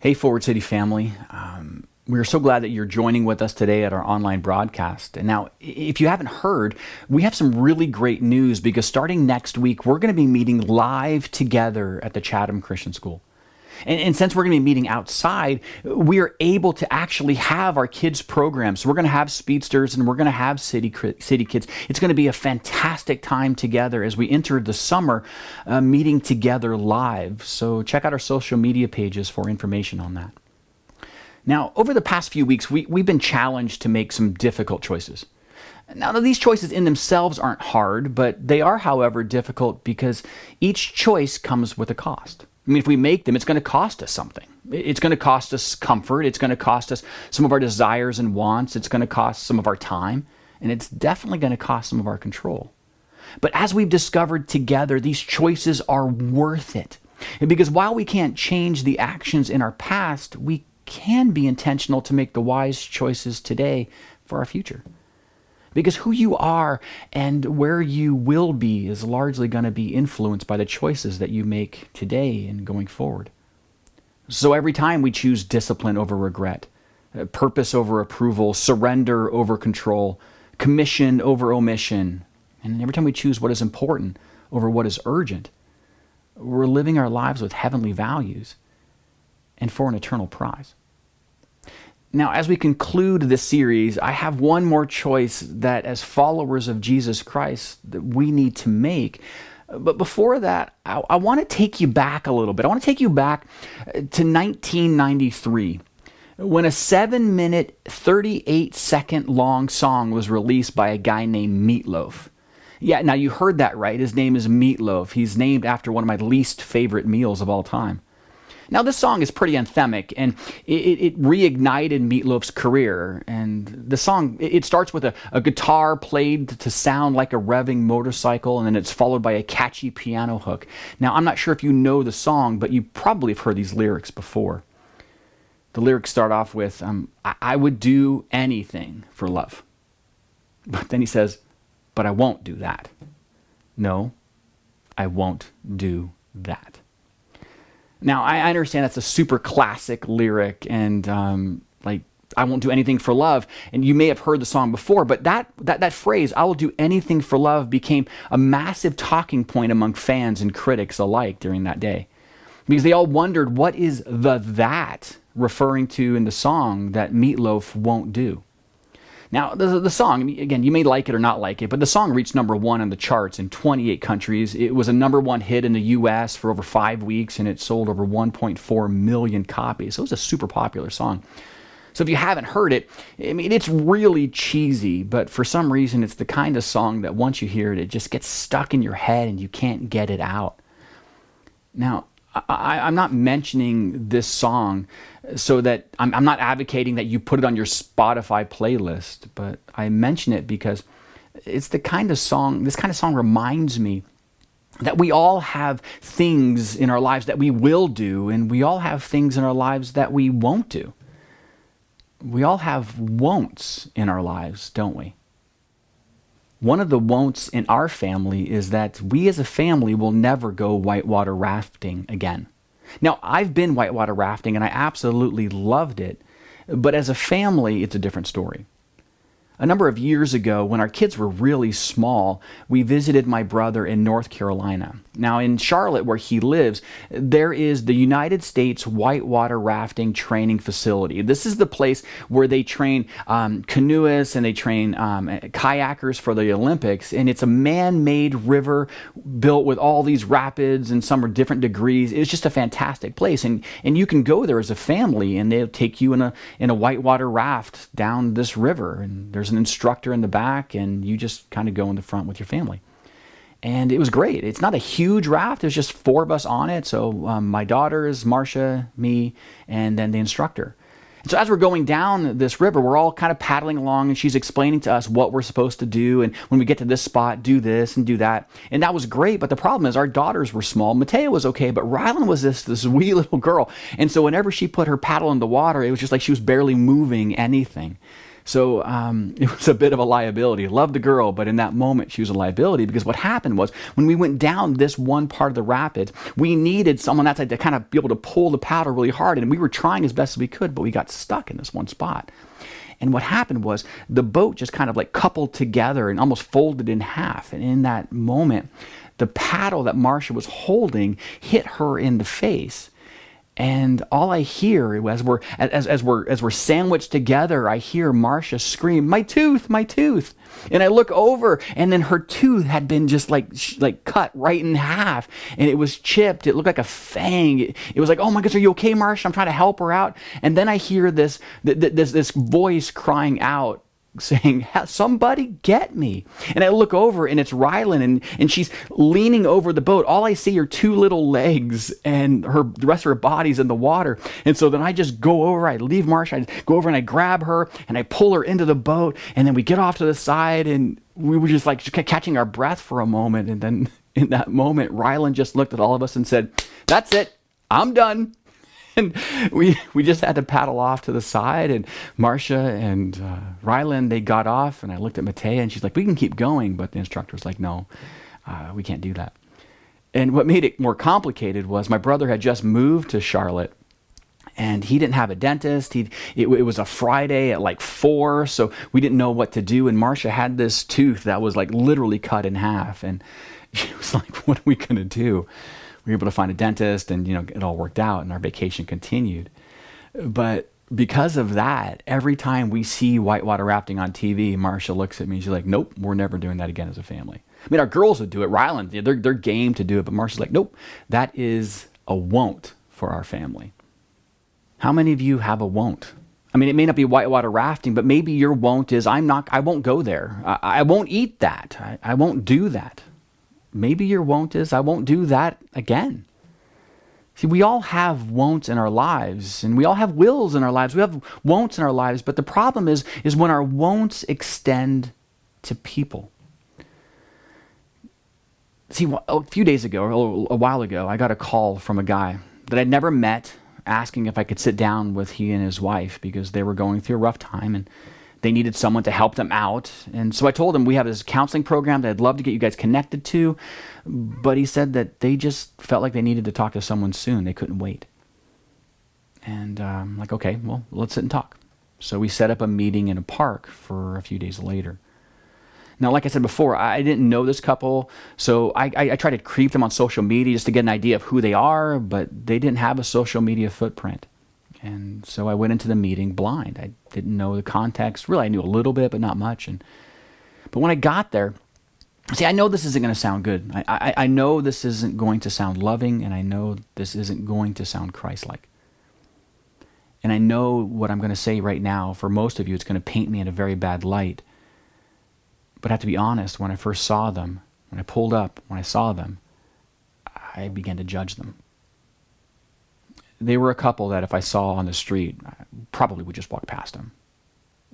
Hey, Forward City family. We're so glad that you're joining with us today at our online broadcast. And now, if you haven't heard, we have some really great news because starting next week, we're going to be meeting live together at the Chatham Christian School. And since we're going to be meeting outside, we are able to actually have our kids' programs. So we're going to have speedsters and we're going to have city kids. It's going to be a fantastic time together as we enter the summer meeting together live. So check out our social media pages for information on that. Now, over the past few weeks, we've been challenged to make some difficult choices. Now, these choices in themselves aren't hard, but they are, however, difficult because each choice comes with a cost. I mean, if we make them, it's going to cost us something. It's going to cost us comfort. It's going to cost us some of our desires and wants. It's going to cost some of our time. And it's definitely going to cost some of our control. But as we've discovered together, these choices are worth it. And because while we can't change the actions in our past, we can be intentional to make the wise choices today for our future. Because who you are and where you will be is largely going to be influenced by the choices that you make today and going forward. So every time we choose discipline over regret, purpose over approval, surrender over control, commission over omission, and every time we choose what is important over what is urgent, we're living our lives with heavenly values and for an eternal prize. Now, as we conclude this series, I have one more choice that as followers of Jesus Christ that we need to make. But before that, I want to take you back a little bit. I want to take you back to 1993 when a 7-minute, 38-second long song was released by a guy named Meatloaf. Yeah, now you heard that right. His name is Meatloaf. He's named after one of my least favorite meals of all time. Now, this song is pretty anthemic, and it reignited Meatloaf's career. And the song, it starts with a guitar played to sound like a revving motorcycle, and then it's followed by a catchy piano hook. Now, I'm not sure if you know the song, but you probably have heard these lyrics before. The lyrics start off with, I would do anything for love. But then he says, but I won't do that. No, I won't do that. Now, I understand that's a super classic lyric and I won't do anything for love. And you may have heard the song before, but that phrase, I will do anything for love, became a massive talking point among fans and critics alike during that day. Because they all wondered, what is that referring to in the song that Meatloaf won't do? Now, the song, again, you may like it or not like it, but the song reached number 1 on the charts in 28 countries. It was a number 1 hit in the U.S. for over 5 weeks, and it sold over 1.4 million copies. So it was a super popular song. So if you haven't heard it, I mean, it's really cheesy, but for some reason, it's the kind of song that once you hear it, it just gets stuck in your head and you can't get it out. Now, I'm not mentioning this song so that I'm not advocating that you put it on your Spotify playlist, but I mention it because it's this kind of song reminds me that we all have things in our lives that we will do, and we all have things in our lives that we won't do. We all have won'ts in our lives, don't we? One of the won'ts in our family is that we as a family will never go whitewater rafting again. Now, I've been whitewater rafting and I absolutely loved it, but as a family, it's a different story. A number of years ago, when our kids were really small, we visited my brother in North Carolina. Now, in Charlotte, where he lives, there is the United States Whitewater Rafting Training Facility. This is the place where they train canoeists and they train kayakers for the Olympics. And it's a man-made river built with all these rapids, and some are different degrees. It's just a fantastic place. And you can go there as a family, and they'll take you in a whitewater raft down this river. And there's an instructor in the back, and you just kind of go in the front with your family. And it was great. It's not a huge raft. There's just 4 of us on it. So my daughters, Marcia, me, and then the instructor. And so as we're going down this river, we're all kind of paddling along, and she's explaining to us what we're supposed to do. And when we get to this spot, do this and do that. And that was great. But the problem is our daughters were small. Mateo was okay, but Rylan was this wee little girl. And so whenever she put her paddle in the water, it was just like she was barely moving anything. So it was a bit of a liability. Loved the girl, but in that moment, she was a liability because what happened was when we went down this one part of the rapids, we needed someone outside to kind of be able to pull the paddle really hard. And we were trying as best as we could, but we got stuck in this one spot. And what happened was the boat just kind of like coupled together and almost folded in half. And in that moment, the paddle that Marcia was holding hit her in the face. And all I hear as we're sandwiched together, I hear Marcia scream, "My tooth, my tooth!" And I look over, and then her tooth had been just like cut right in half, and it was chipped. It looked like a fang. It was like, "Oh my gosh, are you okay, Marcia?" I'm trying to help her out, and then I hear this voice crying out, saying, "Somebody get me." And I look over and it's Rylan, and she's leaning over the boat. All I see are two little legs, and the rest of her body's in the water. And so then I just go over, I leave Marcia, I go over and I grab her and I pull her into the boat, and then we get off to the side, and we were just catching our breath for a moment. And then in that moment, Rylan just looked at all of us and said, "That's it, I'm done." And we just had to paddle off to the side, and Marcia and Rylan, they got off, and I looked at Matea, and she's like, "We can keep going," but the instructor was like, "No, we can't do that." And what made it more complicated was my brother had just moved to Charlotte, and he didn't have a dentist. It was a Friday at like 4, so we didn't know what to do, and Marcia had this tooth that was like literally cut in half, and she was like, "What are we going to do?" We were able to find a dentist, and it all worked out, and our vacation continued. But because of that, every time we see whitewater rafting on TV, Marcia looks at me and she's like, "Nope, we're never doing that again as a family." I mean, our girls would do it. Rylan, they're game to do it, but Marcia's like, "Nope, that is a won't for our family." How many of you have a won't? I mean, it may not be whitewater rafting, but maybe your won't is, I won't go there. I won't eat that. I won't do that. Maybe your won't is, I won't do that again. See, we all have won'ts in our lives, and we all have wills in our lives. We have won'ts in our lives, but the problem is when our won'ts extend to people. See, a few days ago, or a while ago, I got a call from a guy that I'd never met, asking if I could sit down with he and his wife because they were going through a rough time, and they needed someone to help them out. And so I told him we have this counseling program that I'd love to get you guys connected to. But he said that they just felt like they needed to talk to someone soon. They couldn't wait. And I'm like, okay, well, let's sit and talk. So we set up a meeting in a park for a few days later. Now, like I said before, I didn't know this couple, so I tried to creep them on social media just to get an idea of who they are, but they didn't have a social media footprint. And so I went into the meeting blind. I didn't know the context. Really, I knew a little bit, but not much. But when I got there, see, I know this isn't going to sound good. I know this isn't going to sound loving, and I know this isn't going to sound Christ-like. And I know what I'm going to say right now, for most of you, it's going to paint me in a very bad light. But I have to be honest, when I first saw them, when I pulled up, when I saw them, I began to judge them. They were a couple that if I saw on the street, I probably would just walk past them.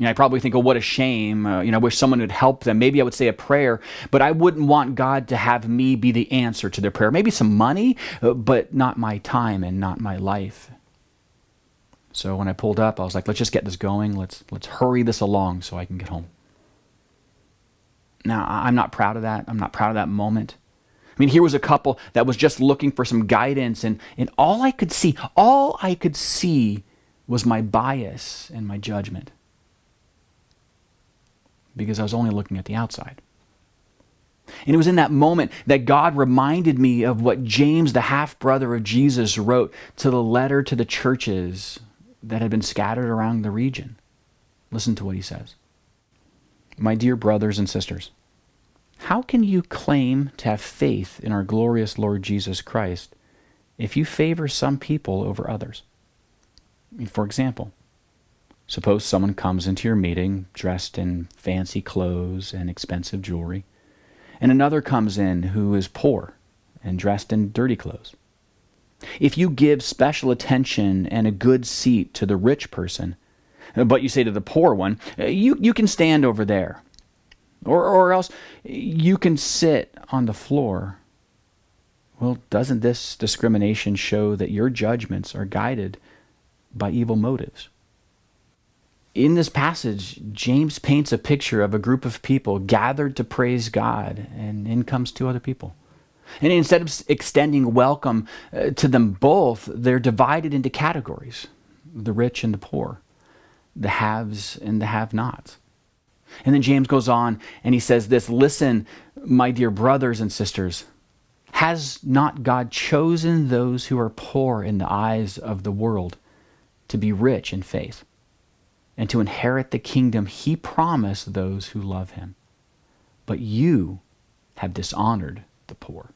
I probably think, oh, what a shame. I wish someone would help them. Maybe I would say a prayer, but I wouldn't want God to have me be the answer to their prayer. Maybe some money, but not my time and not my life. So when I pulled up, I was like, let's just get this going. Let's hurry this along so I can get home. Now, I'm not proud of that. I'm not proud of that moment. I mean, here was a couple that was just looking for some guidance, and all I could see was my bias and my judgment, because I was only looking at the outside. And it was in that moment that God reminded me of what James, the half-brother of Jesus, wrote to the letter to the churches that had been scattered around the region. Listen to what he says. "My dear brothers and sisters, how can you claim to have faith in our glorious Lord Jesus Christ if you favor some people over others? I mean, for example, suppose someone comes into your meeting dressed in fancy clothes and expensive jewelry, and another comes in who is poor and dressed in dirty clothes. If you give special attention and a good seat to the rich person, but you say to the poor one, you can stand over there, or else you can sit on the floor, well, doesn't this discrimination show that your judgments are guided by evil motives? in this passage, James paints a picture of a group of people gathered to praise God, and in comes two other people. And instead of extending welcome to them both, they're divided into categories: the rich and the poor, the haves and the have-nots. And then James goes on and he says this: "Listen, my dear brothers and sisters, has not God chosen those who are poor in the eyes of the world to be rich in faith and to inherit the kingdom he promised those who love him? But you have dishonored the poor."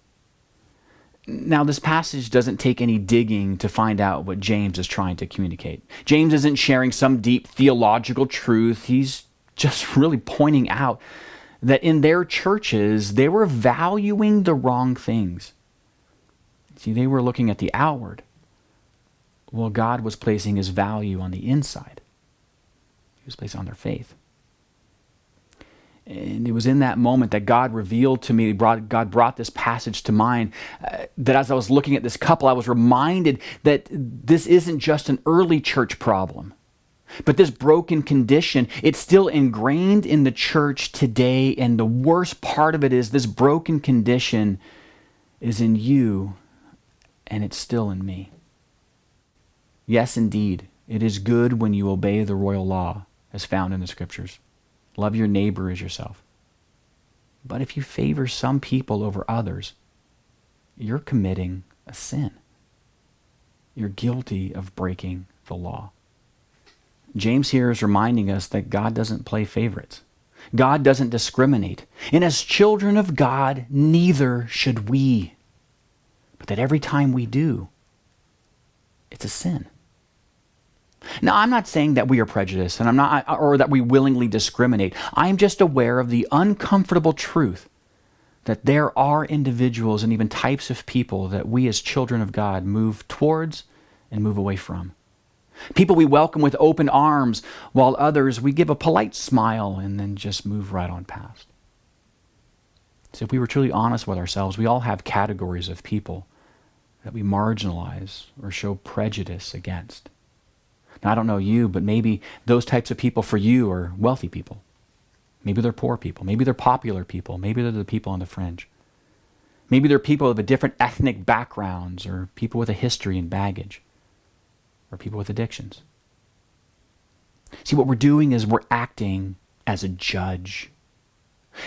Now, this passage doesn't take any digging to find out what James is trying to communicate. James isn't sharing some deep theological truth. He's just really pointing out that in their churches, they were valuing the wrong things. See, they were looking at the outward, while God was placing his value on the inside. He was placing on their faith. And it was in that moment that God revealed to me, God brought this passage to mind, that as I was looking at this couple, I was reminded that this isn't just an early church problem, but this broken condition, it's still ingrained in the church today. And the worst part of it is this broken condition is in you, and it's still in me. Yes, indeed, it is good when you obey the royal law as found in the scriptures. Love your neighbor as yourself. But if you favor some people over others, you're committing a sin. You're guilty of breaking the law. James here is reminding us that God doesn't play favorites. God doesn't discriminate. And as children of God, neither should we. But that every time we do, it's a sin. Now, I'm not saying that we are prejudiced, and or that we willingly discriminate. I'm just aware of the uncomfortable truth that there are individuals and even types of people that we as children of God move towards and move away from. People we welcome with open arms, while others we give a polite smile and then just move right on past. So if we were truly honest with ourselves, we all have categories of people that we marginalize or show prejudice against. Now, I don't know you, but maybe those types of people for you are wealthy people. Maybe they're poor people. Maybe they're popular people. Maybe they're the people on the fringe. Maybe they're people of a different ethnic backgrounds, or people with a history and baggage, or people with addictions. See, what we're doing is we're acting as a judge.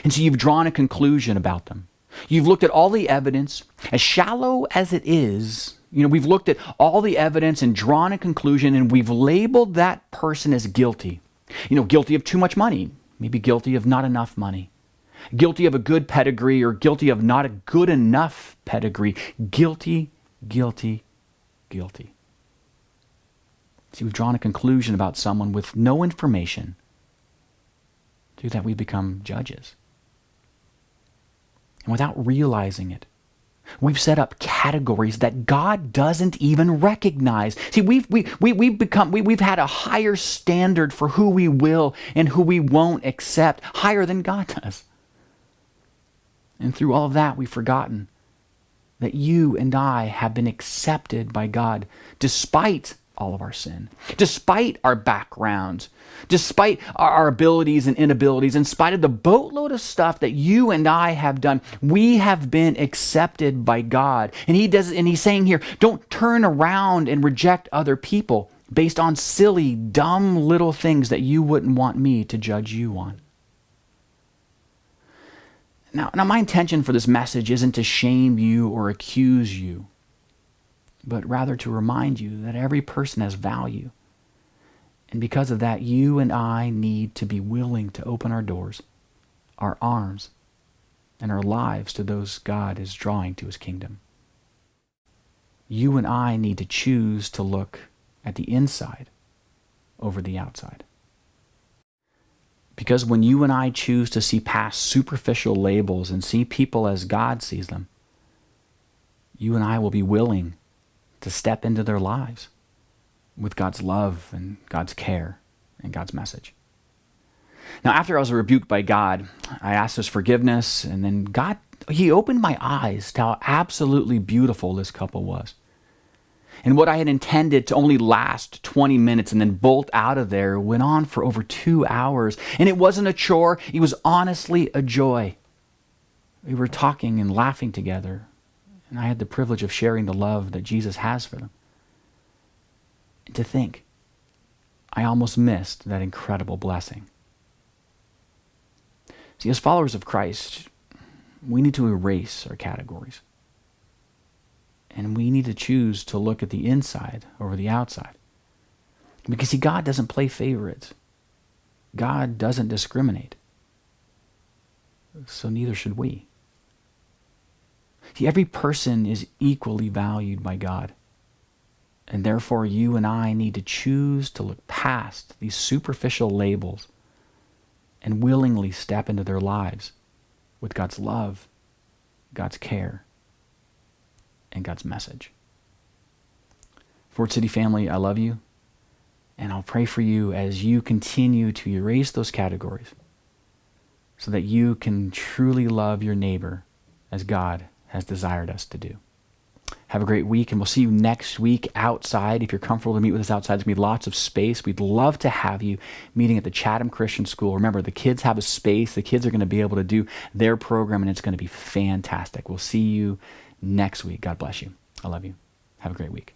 And so you've drawn a conclusion about them. You've looked at all the evidence, as shallow as it is. We've looked at all the evidence and drawn a conclusion, and we've labeled that person as guilty. Guilty of too much money, maybe guilty of not enough money, guilty of a good pedigree, or guilty of not a good enough pedigree. Guilty, guilty, guilty. See, we've drawn a conclusion about someone with no information. Through that, we become judges. And without realizing it, we've set up categories that God doesn't even recognize. See, we've had a higher standard for who we will and who we won't accept, higher than God does. And through all of that, we've forgotten that you and I have been accepted by God despite all of our sin, despite our backgrounds, despite our abilities and inabilities, in spite of the boatload of stuff that you and I have done. We have been accepted by God. And he's saying here, don't turn around and reject other people based on silly, dumb little things that you wouldn't want me to judge you on. Now my intention for this message isn't to shame you or accuse you, but rather to remind you that every person has value. And because of that, you and I need to be willing to open our doors, our arms, and our lives to those God is drawing to his kingdom. You and I need to choose to look at the inside over the outside. Because when you and I choose to see past superficial labels and see people as God sees them, you and I will be willing to step into their lives with God's love and God's care and God's message. Now, after I was rebuked by God, I asked his forgiveness, and then he opened my eyes to how absolutely beautiful this couple was. And what I had intended to only last 20 minutes and then bolt out of there went on for over 2 hours. And it wasn't a chore. It was honestly a joy. We were talking and laughing together. And I had the privilege of sharing the love that Jesus has for them. And to think, I almost missed that incredible blessing. See, as followers of Christ, we need to erase our categories. And we need to choose to look at the inside over the outside. Because, see, God doesn't play favorites. God doesn't discriminate. So neither should we. See, every person is equally valued by God. And therefore, you and I need to choose to look past these superficial labels and willingly step into their lives with God's love, God's care, and God's message. Fort City family, I love you, and I'll pray for you as you continue to erase those categories so that you can truly love your neighbor as God has desired us to do. Have a great week, and we'll see you next week outside. If you're comfortable to meet with us outside, there's going to be lots of space. We'd love to have you meeting at the Chatham Christian School. Remember, the kids have a space. The kids are going to be able to do their program, and it's going to be fantastic. We'll see you next week. God bless you. I love you. Have a great week.